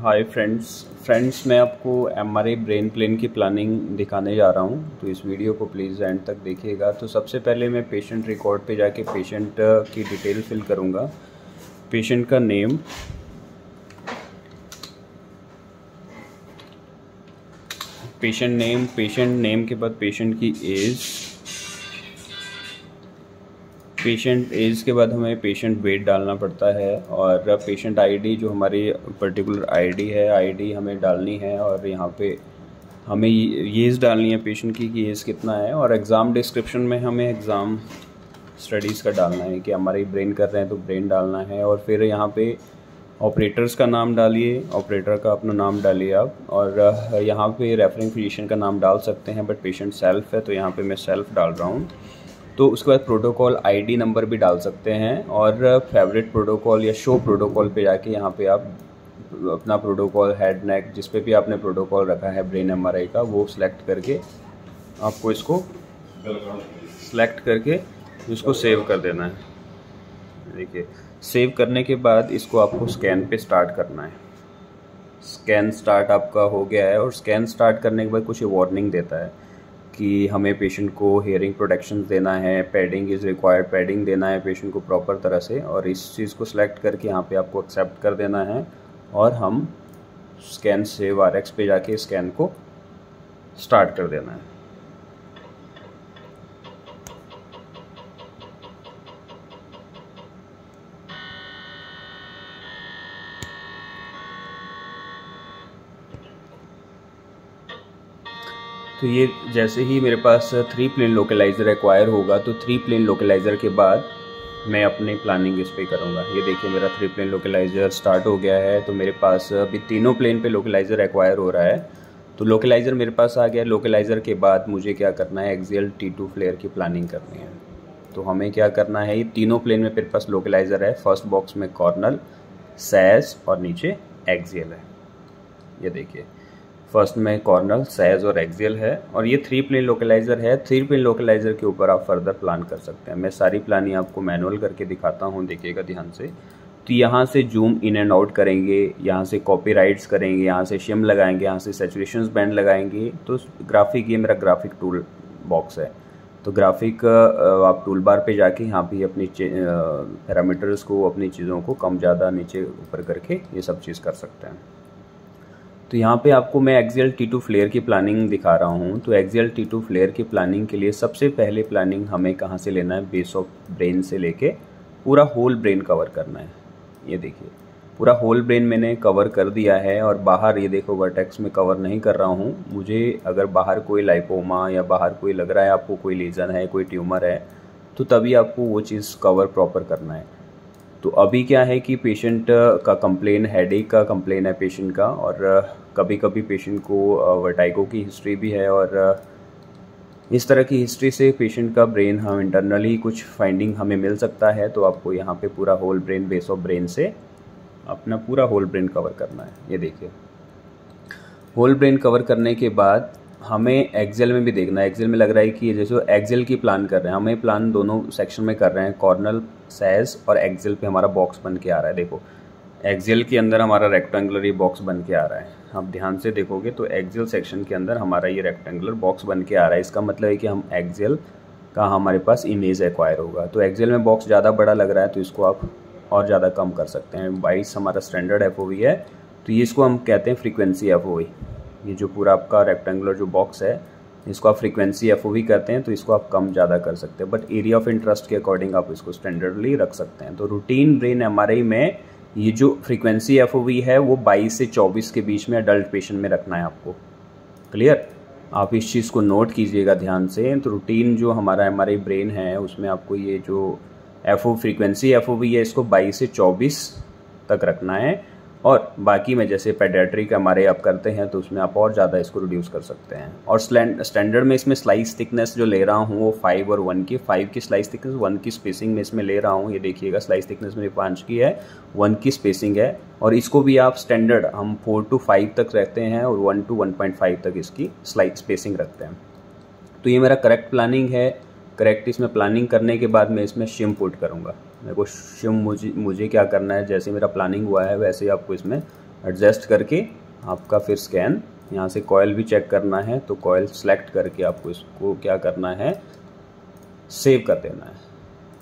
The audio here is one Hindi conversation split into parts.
हाय फ्रेंड्स मैं आपको एमआरआई ब्रेन प्लेन की प्लानिंग दिखाने जा रहा हूँ। तो इस वीडियो को प्लीज़ एंड तक देखिएगा। तो सबसे पहले मैं पेशेंट रिकॉर्ड पे जाके पेशेंट की डिटेल फिल करूँगा। पेशेंट का नेम, पेशेंट नेम के बाद पेशेंट की एज, पेशेंट एज के बाद हमें पेशेंट वेट डालना पड़ता है, और पेशेंट आईडी जो हमारी पर्टिकुलर आईडी है, आईडी हमें डालनी है। और यहाँ पे हमें एज डालनी है पेशेंट की कि एज कितना है। और एग्ज़ाम डिस्क्रिप्शन में हमें एग्ज़ाम स्टडीज़ का डालना है कि हमारी ब्रेन कर रहे हैं तो ब्रेन डालना है। और फिर यहाँ पे ऑपरेटर्स का नाम डालिए, ऑपरेटर का अपना नाम डालिए आप। और यहाँ पे रेफरिंग फिजिशियन का नाम डाल सकते हैं, बट पेशेंट सेल्फ है तो यहाँ पे मैं सेल्फ डाल रहा हूँ। तो उसके बाद प्रोटोकॉल आईडी नंबर भी डाल सकते हैं। और फेवरेट प्रोटोकॉल या शो प्रोटोकॉल पे जाके यहाँ पे आप अपना प्रोटोकॉल, हेड, नेक, जिस पे भी आपने प्रोटोकॉल रखा है ब्रेन एमआरआई का, वो सिलेक्ट करके आपको इसको सिलेक्ट करके इसको सेव कर देना है। देखिए, सेव करने के बाद इसको आपको स्कैन पे स्टार्ट करना है। स्कैन स्टार्ट आपका हो गया है, और स्कैन स्टार्ट करने के बाद कुछ वार्निंग देता है कि हमें पेशेंट को हेयरिंग प्रोटेक्शन देना है, पैडिंग इज़ रिक्वायर्ड, पैडिंग देना है पेशेंट को प्रॉपर तरह से। और इस चीज़ को सिलेक्ट करके यहाँ पे आपको एक्सेप्ट कर देना है, और हम स्कैन सेव आरएक्स पे जाके स्कैन को स्टार्ट कर देना है। तो ये जैसे ही मेरे पास 3 प्लेन लोकलाइज़र एक्वायर होगा, तो 3 प्लेन लोकलाइज़र के बाद मैं अपनी प्लानिंग इस पे करूँगा। ये देखिए, मेरा 3 प्लेन लोकलाइज़र स्टार्ट हो गया है। तो मेरे पास अभी तीनों प्लेन पे लोकलाइज़र एक्वायर हो रहा है। तो लोकलाइज़र मेरे पास आ गया। लोकलाइज़र के बाद मुझे क्या करना है, एक्सियल T2 फ्लेयर की प्लानिंग करनी है। तो हमें क्या करना है, ये तीनों प्लेन में मेरे पास लोकलाइज़र है। फर्स्ट बॉक्स में कॉर्नल, सैज और नीचे एक्सियल है। ये देखिए, फर्स्ट में कॉर्नल, सैज और एक्सियल है। और ये 3 प्लेन लोकलाइज़र है। 3 प्लेन लोकलाइज़र के ऊपर आप फर्दर प्लान कर सकते हैं। मैं सारी प्लानिंग आपको मैनुअल करके दिखाता हूँ, देखिएगा ध्यान से। तो यहाँ से जूम इन एंड आउट करेंगे, यहाँ से कॉपीराइट्स करेंगे, यहाँ से शिम लगाएंगे, यहाँ से सैचुरेशंस बैंड लगाएंगे। तो ग्राफिक, ये मेरा ग्राफिक टूल बॉक्स है। तो ग्राफिक आप टूल बार पे जाके यहाँ पे अपनी पैरामीटर्स को, अपनी चीज़ों को कम ज़्यादा, नीचे ऊपर करके ये सब चीज़ कर सकते हैं। तो यहाँ पे आपको मैं एक्सियल T2 फ्लेयर की प्लानिंग दिखा रहा हूँ। तो एक्सियल T2 फ्लेयर की प्लानिंग के लिए सबसे पहले प्लानिंग हमें कहाँ से लेना है, बेस ऑफ ब्रेन से लेके पूरा होल ब्रेन कवर करना है। ये देखिए, पूरा होल ब्रेन मैंने कवर कर दिया है। और बाहर ये देखो, वर्टेक्स में कवर नहीं कर रहा हूँ। मुझे अगर बाहर कोई लाइपोमा या बाहर कोई लग रहा है आपको कोई लीजन है, कोई ट्यूमर है, तो तभी आपको वो चीज़ कवर प्रॉपर करना है। तो अभी क्या है कि पेशेंट का कंप्लेन, हेडेक का कंप्लेन है पेशेंट का। और कभी कभी पेशेंट को वर्टाइगो की हिस्ट्री भी है। और इस तरह की हिस्ट्री से पेशेंट का ब्रेन, हम इंटरनली कुछ फाइंडिंग हमें मिल सकता है। तो आपको यहाँ पे पूरा whole brain, base of brain से अपना पूरा होल ब्रेन कवर करना है। ये देखिए, होल ब्रेन कवर करने के बाद हमें एक्सियल में भी देखना है। एक्सियल में लग रहा है कि जैसे एक्सियल की प्लान कर रहे हैं, हमें प्लान दोनों सेक्शन में कर रहे हैं। कॉर्नल, सैज और एक्सियल पे हमारा बॉक्स बन के आ रहा है। देखो, एक्सियल के अंदर हमारा रेक्टेंगुलर ये बॉक्स बन के आ रहा है। आप ध्यान से देखोगे तो एक्सियल सेक्शन के अंदर हमारा ये रेक्टेंगुलर बॉक्स बन के आ रहा है। इसका मतलब है कि हम एक्सियल का हमारे पास इमेज एक्वायर होगा। तो एक्सियल में बॉक्स ज़्यादा बड़ा लग रहा है, तो इसको आप और ज़्यादा कम कर सकते हैं। 22 हमारा स्टैंडर्ड FOV है, तो ये इसको हम कहते हैं फ्रीक्वेंसी FOV। ये जो पूरा आपका रेक्टेंगुलर जो बॉक्स है, इसको आप फ्रीक्वेंसी FOV कहते हैं। तो इसको आप कम ज़्यादा कर सकते हैं, बट एरिया ऑफ इंटरेस्ट के अकॉर्डिंग आप इसको स्टैंडर्डली रख सकते हैं। तो रूटीन ब्रेन एमआरआई में ये जो फ्रीक्वेंसी FOV है वो 22 से 24 के बीच में अडल्ट पेशेंट में रखना है आपको। क्लियर? आप इस चीज़ को नोट कीजिएगा ध्यान से। तो रूटीन जो हमारा एमआरआई ब्रेन है, उसमें आपको ये जो फ्रीक्वेंसी FOV है, इसको 22 से 24 तक रखना है। और बाकी में जैसे पेडियाट्रिक एमआरआई आप करते हैं, तो उसमें आप और ज़्यादा इसको रिड्यूस कर सकते हैं। और स्टैंडर्ड में इसमें स्लाइस थिकनेस जो ले रहा हूँ वो 5 और 1 की, 5 की स्लाइस थिकनेस, 1 की स्पेसिंग में इसमें ले रहा हूँ। ये देखिएगा, स्लाइस थिकनेस मेरी 5 की है, 1 की स्पेसिंग है। और इसको भी आप स्टैंडर्ड हम 4 to 5 तक रखते हैं, और 1 to 1.5 तक इसकी स्लाइस स्पेसिंग रखते हैं। तो ये मेरा करेक्ट प्लानिंग है। करेक्ट इसमें प्लानिंग करने के बाद मैं इसमें शिम पुट करूँगा। मेरे को शिम मुझे क्या करना है, जैसे मेरा प्लानिंग हुआ है वैसे ही आपको इसमें एडजस्ट करके आपका फिर स्कैन यहाँ से कॉइल भी चेक करना है, तो कॉइल सेलेक्ट करके आपको इसको क्या करना है, सेव कर देना है।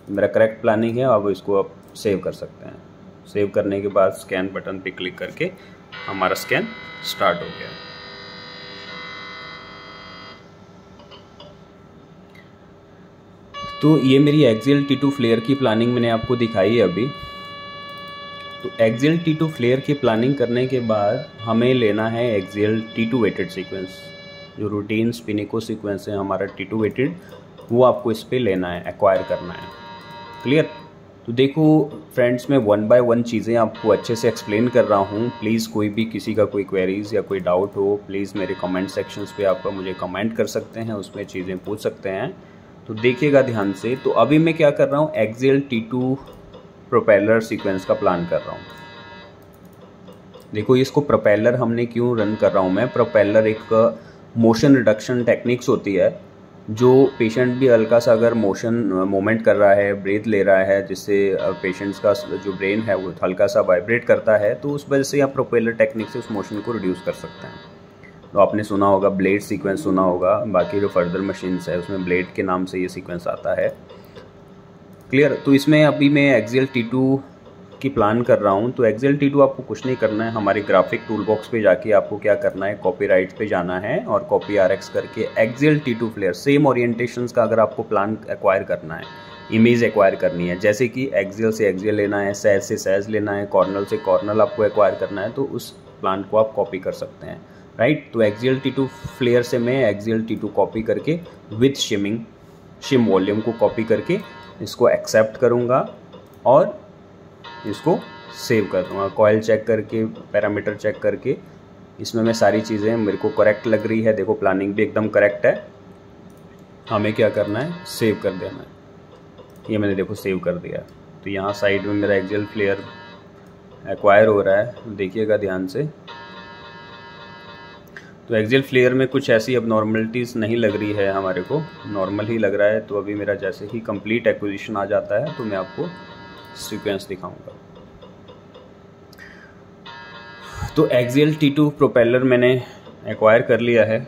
मेरा करेक्ट प्लानिंग है, अब इसको आप सेव कर सकते हैं। सेव करने के बाद स्कैन बटन पे क्लिक करके हमारा स्कैन स्टार्ट हो गया। तो ये मेरी एक्सियल T2 फ्लेयर की प्लानिंग मैंने आपको दिखाई है अभी। तो एक्सियल T2 फ्लेयर की प्लानिंग करने के बाद हमें लेना है एक्सियल T2 वेटेड सीक्वेंस, जो रूटीन स्पिनिको सीक्वेंस है हमारा T2 वेटेड, वो आपको इस पर लेना है, एक्वायर करना है। क्लियर? तो देखो फ्रेंड्स, मैं 1 बाय 1 चीज़ें आपको अच्छे से एक्सप्लेन कर रहा हूँ। प्लीज़ कोई भी किसी का कोई क्वेरीज़ या कोई डाउट हो, प्लीज़ मेरे कमेंट सेक्शंस पे आप मुझे कमेंट कर सकते हैं, उसमें चीज़ें पूछ सकते हैं। तो देखिएगा ध्यान से। तो अभी मैं क्या कर रहा हूँ, एक्सियल T2 प्रोपेलर सीक्वेंस का प्लान कर रहा हूँ। देखो इसको प्रोपेलर हमने क्यों रन कर रहा हूँ मैं, प्रोपेलर एक मोशन रिडक्शन टेक्निक्स होती है, जो पेशेंट भी हल्का सा अगर मोमेंट कर रहा है, ब्रीथ ले रहा है, जिससे पेशेंट्स का जो ब्रेन है वो हल्का सा वाइब्रेट करता है, तो उस वजह से आप प्रोपेलर टेक्निक से उस मोशन को रिड्यूस कर सकते हैं। तो आपने सुना होगा ब्लेड सीक्वेंस, सुना होगा, बाकी जो फर्दर मशीन्स है उसमें ब्लेड के नाम से ये सीक्वेंस आता है। क्लियर? तो इसमें अभी मैं एक्सियल T2 की प्लान कर रहा हूँ। तो एक्सियल T2 आपको कुछ नहीं करना है, हमारे ग्राफिक टूल बॉक्स पे जाके आपको क्या करना है, कॉपी राइट्स पे जाना है और कॉपी RX करके axial T2 FLAIR, same orientations का अगर आपको प्लान एक्वायर करना है, इमेज एक्वायर करनी है, जैसे कि एक्सियल से एक्सियल लेना है, सैज से सैज लेना है, कॉर्नल से कॉर्नल आपको एक्वायर करना है, तो उस प्लान को आप कॉपी कर सकते हैं। राइट? तो एक्सियल T2 फ्लेयर से मैं एक्सियल T2 कॉपी करके विथ शिम वॉल्यूम को कॉपी करके इसको एक्सेप्ट करूँगा और इसको सेव कर दूँगा। कॉइल चेक करके, पैरामीटर चेक करके, इसमें मैं सारी चीज़ें मेरे को करेक्ट लग रही है। देखो प्लानिंग भी एकदम करेक्ट है। हमें क्या करना है, सेव कर देना है। ये मैंने देखो सेव कर दिया। तो यहाँ साइड में मेरा एक्सियल फ्लेयर एक्वायर हो रहा है, देखिएगा ध्यान से। तो एक्सियल फ्लेयर में कुछ ऐसी अबनॉर्मलिटीज़ नहीं लग रही है, हमारे को नॉर्मल ही लग रहा है। तो अभी मेरा जैसे ही कंप्लीट एक्विजिशन आ जाता है तो मैं आपको सीक्वेंस दिखाऊंगा। तो एक्सियल T2 प्रोपेलर मैंने एक्वायर कर लिया है।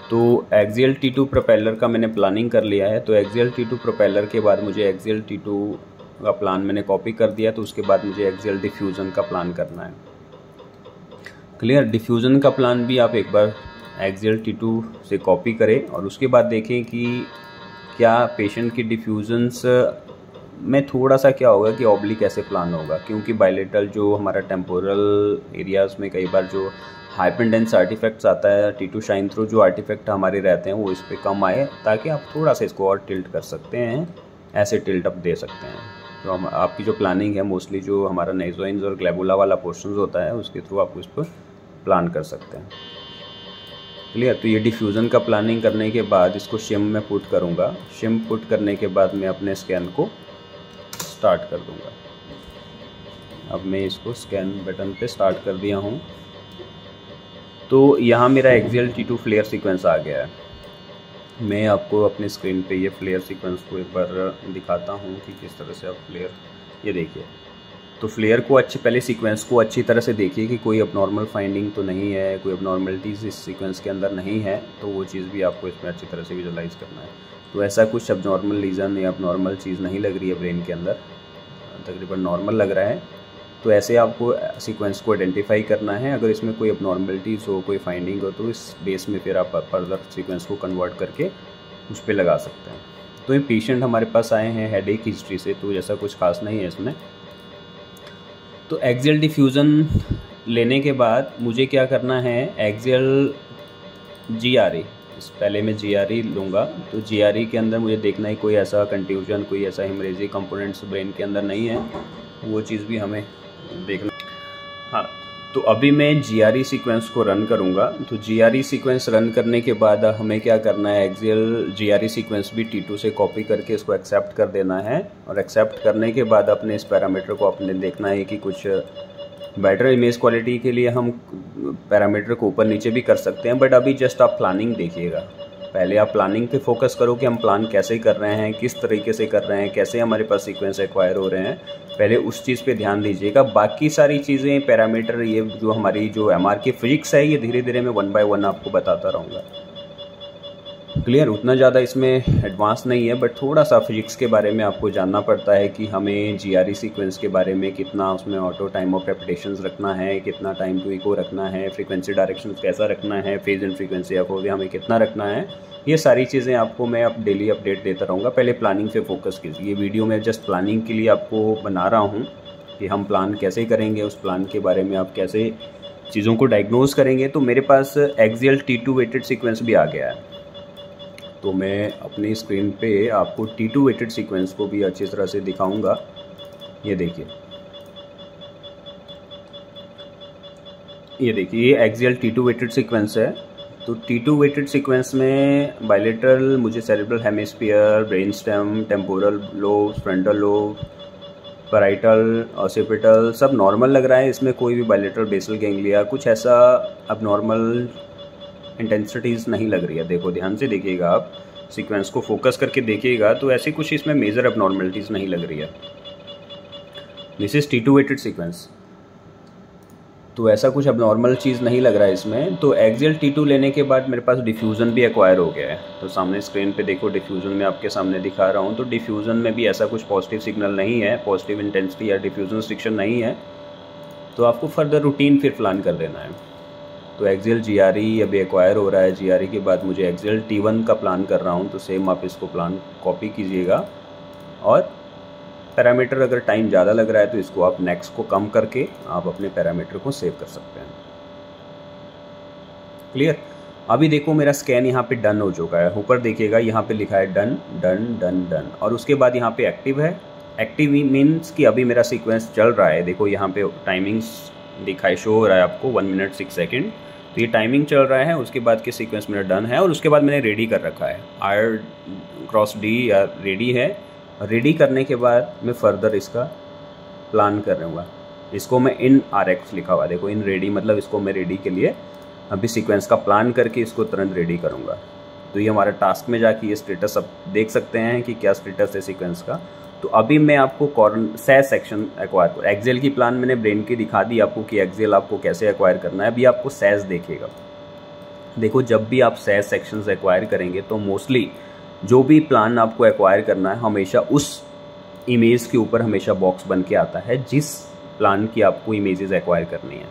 तो एक्सियल T2 प्रोपेलर का मैंने प्लानिंग कर लिया है। तो एक्सियल T2 प्रोपेलर के बाद मुझे एक्सियल T2 का प्लान मैंने कॉपी कर दिया। तो उसके बाद मुझे एक्सियल डिफ्यूज़न का प्लान करना है। क्लियर? डिफ्यूज़न का प्लान भी आप एक बार एक्सियल T2 से कॉपी करें और उसके बाद देखें कि क्या पेशेंट की डिफ्यूज़न्स में थोड़ा सा क्या होगा कि ऑब्लिक कैसे प्लान होगा, क्योंकि बायलेटरल जो हमारा टेम्पोरल एरियाज़ में कई बार जो हाइपरडेंस आर्टिफैक्ट्स आता है, T2 शाइन थ्रू जो आर्टिफैक्ट हमारे रहते हैं वो इस पर कम आए, ताकि आप थोड़ा सा इसको और टिल्ट कर सकते हैं, ऐसे टिल्ट अप दे सकते हैं। तो हम आपकी जो प्लानिंग है मोस्टली जो हमारा नेज़ोइन्स और ग्लैबुला वाला पोर्शन होता है उसके थ्रू आप उस पर प्लान कर सकते हैं। क्लियर? तो ये डिफ्यूज़न का प्लानिंग करने के बाद इसको शिम में पुट करूँगा। शिम पुट करने के बाद मैं अपने स्कैन को स्टार्ट कर दूँगा। अब मैं इसको स्कैन बटन पे स्टार्ट कर दिया हूँ। तो यहाँ मेरा एक्सियल T2 फ्लेयर सीक्वेंस आ गया है। मैं आपको अपने स्क्रीन पे ये फ्लेयर सीक्वेंस को एक बार दिखाता हूँ कि किस तरह से आप फ्लेयर, ये देखिए। तो फ्लेयर को पहले सीक्वेंस को अच्छी तरह से देखिए कि कोई अबनॉर्मल फाइंडिंग तो नहीं है, कोई अबनॉर्मलिटीज़ इस सीक्वेंस के अंदर नहीं है, तो वो चीज़ भी आपको इसमें अच्छी तरह से विजुलाइज़ करना है। तो ऐसा कुछ अबनॉर्मल रीज़न या अबनॉर्मल चीज़ नहीं लग रही है ब्रेन के अंदर, तकरीबन नॉर्मल लग रहा है। तो ऐसे आपको सीक्वेंस को आइडेंटिफाई करना है। अगर इसमें कोई अबनॉर्मलिटीज़ हो, कोई फाइंडिंग हो, तो इस बेस में फिर आप फर्दर सीक्वेंस को कन्वर्ट करके उस पर लगा सकते हैं। तो ये पेशेंट हमारे पास आए हैं हेडेक हिस्ट्री से, तो ऐसा कुछ खास नहीं है इसमें। तो एक्सियल डिफ्यूज़न लेने के बाद मुझे क्या करना है, एक्सियल GRE, पहले मैं GRE लूँगा। तो GRE के अंदर मुझे देखना है कोई ऐसा कंट्यूजन, कोई ऐसा हेमरेजिक कंपोनेंट्स ब्रेन के अंदर नहीं है, वो चीज़ भी हमें देखना। हाँ, तो अभी मैं GRE सीक्वेंस को रन करूँगा। तो GRE सीक्वेंस रन करने के बाद हमें क्या करना है, एक्सियल GRE सीक्वेंस भी T2 से कॉपी करके इसको एक्सेप्ट कर देना है। और एक्सेप्ट करने के बाद अपने इस पैरामीटर को अपने देखना है कि कुछ बेटर इमेज क्वालिटी के लिए हम पैरामीटर को ऊपर नीचे भी कर सकते हैं, बट अभी जस्ट आप प्लानिंग देखिएगा। पहले आप प्लानिंग पे फोकस करो कि हम प्लान कैसे कर रहे हैं, किस तरीके से कर रहे हैं, कैसे हमारे पास सीक्वेंस एक्वायर हो रहे हैं, पहले उस चीज़ पे ध्यान दीजिएगा। बाकी सारी चीज़ें पैरामीटर, ये जो हमारी जो एमआर की फिजिक्स है, ये धीरे धीरे मैं 1 बाय 1 आपको बताता रहूँगा। क्लियर? उतना ज़्यादा इसमें एडवांस नहीं है, बट थोड़ा सा फिजिक्स के बारे में आपको जानना पड़ता है कि हमें जीआरई सीक्वेंस के बारे में कितना उसमें ऑटो टाइम ऑफ रेपिटेशंस रखना है, कितना टाइम टू इको रखना है, फ्रीक्वेंसी डायरेक्शन कैसा रखना है, फेज एंड फ्रीक्वेंसी ऑफ हमें कितना रखना है। ये सारी चीज़ें आपको मैं अब डेली अपडेट देता रहूँगा। पहले प्लानिंग पे फोकस कीजिए। ये वीडियो मैं जस्ट प्लानिंग के लिए आपको बना रहा हूँ कि हम प्लान कैसे करेंगे, उस प्लान के बारे में आप कैसे चीज़ों को डायग्नोज करेंगे। तो मेरे पास एक्सियल T2 वेटेड सीक्वेंस भी आ गया है, तो मैं अपनी स्क्रीन पे आपको T2 वेटेड सीक्वेंस को भी अच्छी तरह से दिखाऊंगा। ये देखिए, ये एक्सियल T2 वेटेड सीक्वेंस है। तो T2 वेटेड सीक्वेंस में बायलेटरल मुझे cerebral hemisphere, brain stem, temporal lobe, frontal lobe, parietal, occipital सब नॉर्मल लग रहा है। इसमें कोई भी बायलेटरल बेसल गैंग्लिया कुछ ऐसा अब नॉर्मल इंटेंसिटीज़ नहीं लग रही है। देखो, ध्यान से देखिएगा, आप सीक्वेंस को फोकस करके देखिएगा तो ऐसे कुछ इसमें मेजर अबनॉर्मलिटीज़ नहीं लग रही है। This is T2 weighted sequence, तो ऐसा कुछ अबनॉर्मल चीज़ नहीं लग रहा है इसमें। तो एक्सियल T2 लेने के बाद मेरे पास डिफ्यूज़न भी एक्वायर हो गया है। तो सामने स्क्रीन पे देखो, डिफ्यूज़न में आपके सामने दिखा रहा हूँ। तो डिफ्यूज़न में भी ऐसा कुछ पॉजिटिव सिग्नल नहीं है, पॉजिटिव इंटेंसिटी या डिफ्यूज़न रिस्ट्रिक्शन नहीं है। तो आपको फर्दर रूटीन फिर प्लान कर देना है। तो एक्सियल GRE अभी एक्वायर हो रहा है। GRE के बाद मुझे एक्सियल T1 का प्लान कर रहा हूँ। तो सेम आप इसको प्लान कॉपी कीजिएगा, और पैरामीटर अगर टाइम ज़्यादा लग रहा है तो इसको आप नेक्स्ट को कम करके आप अपने पैरामीटर को सेव कर सकते हैं। क्लियर? अभी देखो, मेरा स्कैन यहाँ पे डन हो चुका है। ऊपर देखिएगा, यहाँ पे लिखा है डन डन डन डन, और उसके बाद यहाँ पे एक्टिव है। एक्टिव मीन्स कि अभी मेरा सीक्वेंस चल रहा है। देखो, यहाँ पे टाइमिंग्स दिखाई शो हो रहा है आपको 1 मिनट 6 सेकेंड। तो ये टाइमिंग चल रहा है। उसके बाद के सीक्वेंस मेरा डन है, और उसके बाद मैंने रेडी कर रखा है। R×D या रेडी है। रेडी करने के बाद मैं फर्दर इसका प्लान कर रहूँगा। इसको मैं इन RX लिखा हुआ, देखो इन रेडी, मतलब इसको मैं रेडी के लिए अभी सीक्वेंस का प्लान करके इसको तुरंत रेडी करूँगा। तो ये हमारा टास्क में जाके ये स्टेटस अब देख सकते हैं कि क्या स्टेटस है सीक्वेंस का। तो अभी मैं आपको सैज सेक्शन एक्वायर, एक्सेल की प्लान मैंने ब्रेन की दिखा दी आपको कि एक्सेल आपको कैसे एक्वायर करना है। अभी आपको सैज देखेगा। देखो, जब भी आप सैज सेक्शंस एक्वायर करेंगे तो मोस्टली जो भी प्लान आपको एक्वायर करना है, हमेशा उस इमेज के ऊपर हमेशा बॉक्स बन के आता है जिस प्लान की आपको इमेजेस एक्वायर करनी है,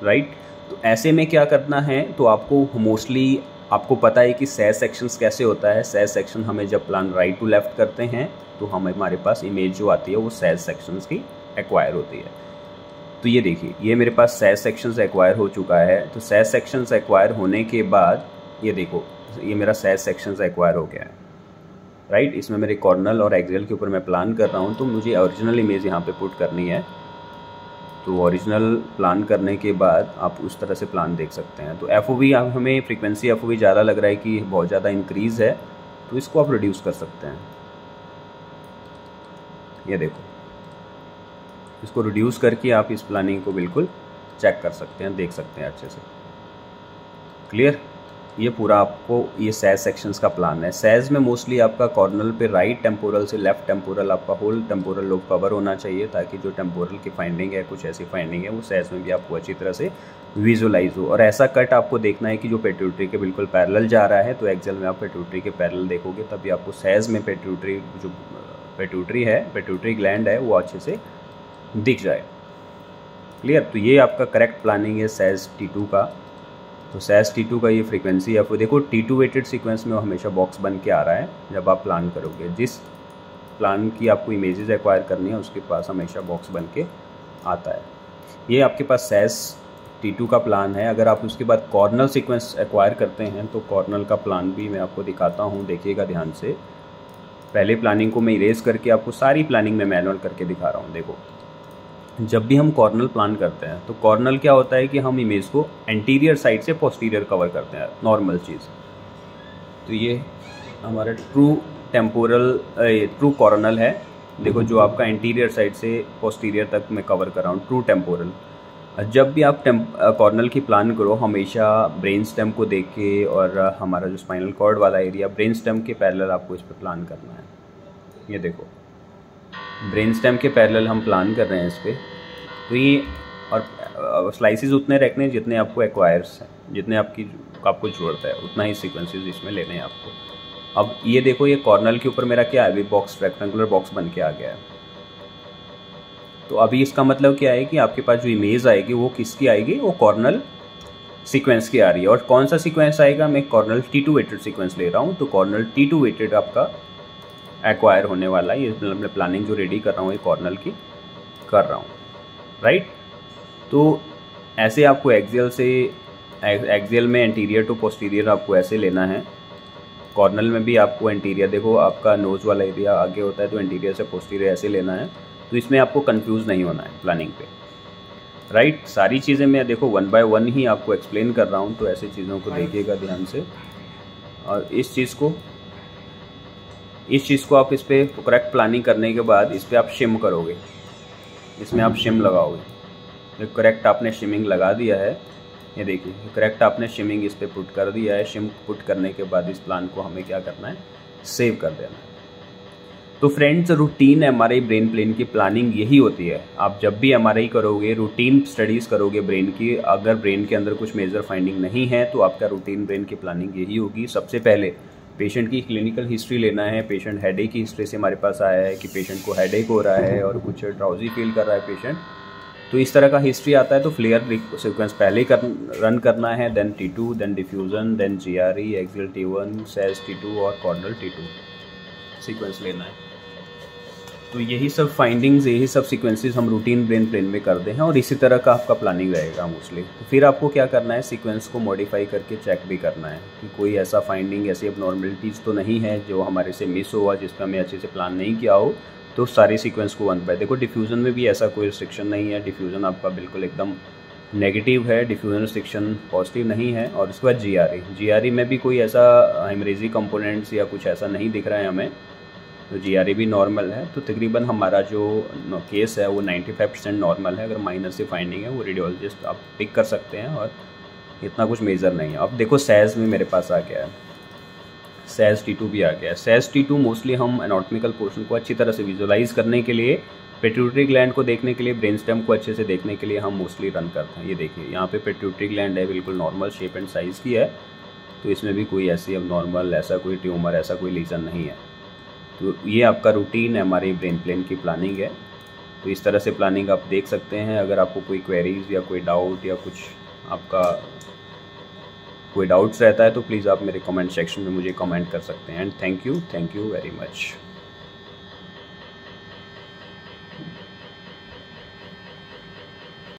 राइट? तो ऐसे में क्या करना है, तो आपको मोस्टली आपको पता है कि सैज सेक्शंस कैसे होता है। सैज सेक्शन हमें जब प्लान राइट टू लेफ्ट करते हैं तो हमारे पास इमेज जो आती है वो सैज सेक्शंस की एक्वायर होती है। तो ये देखिए, ये मेरे पास सैज सेक्शंस एक्वायर हो चुका है। तो सैज सेक्शंस एक्वायर होने के बाद ये देखो, ये मेरा सैज सेक्शंस एक्वायर हो गया है, राइट? इसमें मेरे कॉर्नल और एक्सेल के ऊपर मैं प्लान कर रहा हूँ। तो मुझे ओरिजिनल इमेज यहाँ पे पुट करनी है। तो ओरिजिनल प्लान करने के बाद आप उस तरह से प्लान देख सकते हैं। तो FOV, हमें फ्रीक्वेंसी FOV ज़्यादा लग रहा है कि बहुत ज़्यादा इंक्रीज़ है, तो इसको आप रिड्यूस कर सकते हैं। ये देखो, इसको रिड्यूस करके आप इस प्लानिंग को बिल्कुल चेक कर सकते हैं, देख सकते हैं अच्छे से। क्लियर? ये पूरा आपको ये सैज सेक्शंस का प्लान है। सैज में मोस्टली आपका कॉर्नल पे राइट टेम्पोरल से लेफ्ट टेम्पोरल आपका होल टेम्पोरल लोब कवर होना चाहिए, ताकि जो टेम्पोरल की फाइंडिंग है, कुछ ऐसी फाइंडिंग है, वो सैज में भी आपको अच्छी तरह से विजुअलाइज हो। और ऐसा कट आपको देखना है कि जो पेट्यूटरी के बिल्कुल पैरेलल जा रहा है। तो एक्सेल में आप पेट्यूटरी के पैरेलल देखोगे, तभी आपको सैज में पेट्यूटरी, जो पेट्यूटरी है, पेट्यूटरी ग्लैंड है, वो अच्छे से दिख जाए। क्लियर? तो ये आपका करेक्ट प्लानिंग है सैज T2 का। तो सैज T2 का ये फ्रीक्वेंसी आपको देखो, T2 वेटेड सीक्वेंस में वो हमेशा बॉक्स बन के आ रहा है। जब आप प्लान करोगे, जिस प्लान की आपको इमेजेस एक्वायर करनी है उसके पास हमेशा बॉक्स बन के आता है। ये आपके पास सैज T2 का प्लान है। अगर आप उसके बाद कॉर्नल सीक्वेंस एक्वायर करते हैं तो कॉर्नल का प्लान भी मैं आपको दिखाता हूँ, देखिएगा ध्यान से। पहले प्लानिंग को मैं इरेज करके आपको सारी प्लानिंग में मैनुअल करके दिखा रहा हूँ। देखो, जब भी हम कॉर्नल प्लान करते हैं तो कॉर्नल क्या होता है कि हम इमेज को एंटीरियर साइड से पोस्टीरियर कवर करते हैं, नॉर्मल चीज़। तो ये हमारा ट्रू कॉर्नल है। देखो, जो आपका एंटीरियर साइड से पोस्टीरियर तक मैं कवर कर रहा हूँ, ट्रू टेम्पोरल। जब भी आप कॉर्नल की प्लान करो हमेशा ब्रेन स्टेम को देख के, और हमारा जो स्पाइनल कॉर्ड वाला एरिया ब्रेन स्टेम के पैरेलल आपको इस पर प्लान करना है। ये देखो ब्रेन स्टेम के पैरेलल हम प्लान कर रहे हैं इस पर। तो ये और स्लाइसिस उतने रखने जितने आपको एक्वायर्स हैं, जितने आपको ज़रूरत है उतना ही सीक्वेंसेस इसमें लेने हैं आपको। अब ये देखो ये कॉर्नल के ऊपर मेरा क्या है, बॉक्स रेक्टेंगुलर बॉक्स बन के आ गया है। तो अभी इसका मतलब क्या है कि आपके पास जो इमेज आएगी वो किसकी आएगी, वो कॉर्नल सीक्वेंस की आ रही है। और कौन सा सीक्वेंस आएगा, मैं कॉर्नल T2 वेटेड सीक्वेंस ले रहा हूँ। तो कॉर्नल T2 वेटेड आपका एक्वायर होने वाला है। ये मैं प्लानिंग जो रेडी कर रहा हूँ ये कॉर्नल की कर रहा हूँ, राइट। तो ऐसे आपको एक्सियल में एंटीरियर टू पोस्टीरियर आपको ऐसे लेना है। कॉर्नल में भी आपको एंटीरियर, देखो आपका नोज वाला एरिया आगे होता है तो एंटीरियर से पोस्टीरियर ऐसे लेना है। तो इसमें आपको कंफ्यूज नहीं होना है प्लानिंग पे, राइट। सारी चीज़ें मैं देखो 1 बाय 1 ही आपको एक्सप्लेन कर रहा हूँ, तो ऐसी चीज़ों को देखिएगा ध्यान से। और इस चीज़ को आप इस पर करेक्ट प्लानिंग करने के बाद इस पर आप शिम करोगे, इसमें आप शिम लगाओगे। करेक्ट आपने शिमिंग लगा दिया है, ये देखिए करेक्ट आपने शिमिंग इस पर पुट कर दिया है। शिम पुट करने के बाद इस प्लान को हमें क्या करना है, सेव कर देना है। तो friends routine MRI brain plane की प्लानिंग यही होती है। आप जब भी एमआरआई करोगे, रूटीन स्टडीज़ करोगे ब्रेन की, अगर ब्रेन के अंदर कुछ मेजर फाइंडिंग नहीं है तो आपका रूटीन ब्रेन की प्लानिंग यही होगी। सबसे पहले पेशेंट की क्लिनिकल हिस्ट्री लेना है। पेशेंट हेडेक की हिस्ट्री से हमारे पास आया है कि पेशेंट को हेडेक हो रहा है और कुछ ड्राउजी फील कर रहा है पेशेंट, तो इस तरह का हिस्ट्री आता है। तो फ्लेयर सीक्वेंस पहले रन करना है, then T2, then diffusion, then GRE, axial T1, sag T2 और कॉर्नल T2 सीक्वेंस लेना है। तो यही सब फाइंडिंग्स, यही सब सीक्वेंसेस हम रूटीन ब्रेन प्लेन में करते हैं और इसी तरह का आपका प्लानिंग रहेगा मोस्टली। तो फिर आपको क्या करना है, सीक्वेंस को मॉडिफाई करके चेक भी करना है कि कोई ऐसा फाइंडिंग, ऐसी एबनॉर्मलिटीज़ तो नहीं है जो हमारे से मिस हुआ, जिस पर हमें अच्छे से प्लान नहीं किया हो। तो सारी सीक्वेंस को 1 बाय, देखो डिफ्यूज़न में भी ऐसा कोई रिस्ट्रिक्शन नहीं है। डिफ्यूज़न आपका बिल्कुल एकदम नेगेटिव है, डिफ्यूज़न रिस्ट्रिक्शन पॉजिटिव नहीं है। और उसके बाद GRE में भी कोई ऐसा हेमरेजी कंपोनेंट्स या कुछ ऐसा नहीं दिख रहा है हमें, तो GRE भी नॉर्मल है। तो तकरीबन हमारा जो केस है वो 95% नॉर्मल है। अगर माइनर से फाइंडिंग है वो रेडियोलॉजिस्ट आप पिक कर सकते हैं और इतना कुछ मेजर नहीं है। अब देखो सेज में मेरे पास आ गया है, सेज T2 भी आ गया है। सेज T2 मोस्टली हम एनाटॉमिकल पोर्शन को अच्छी तरह से विजुअलाइज करने के लिए, पिट्यूटरी ग्लैंड को देखने के लिए, ब्रेन स्टेम को अच्छे से देखने के लिए हम मोस्टली रन करते हैं। ये देखिए यहाँ पे पिट्यूटरी ग्लैंड है, बिल्कुल नॉर्मल शेप एंड साइज़ की है। तो इसमें भी कोई ऐसी अब नॉर्मल, ऐसा कोई ट्यूमर, ऐसा कोई लीजन नहीं है। तो ये आपका रूटीन एमआरआई ब्रेन प्लेन की प्लानिंग है। तो इस तरह से प्लानिंग आप देख सकते हैं। अगर आपको कोई क्वेरीज या कोई डाउट या कुछ आपका कोई डाउट्स रहता है तो प्लीज़ आप मेरे कमेंट सेक्शन में मुझे कमेंट कर सकते हैं। And thank you very much.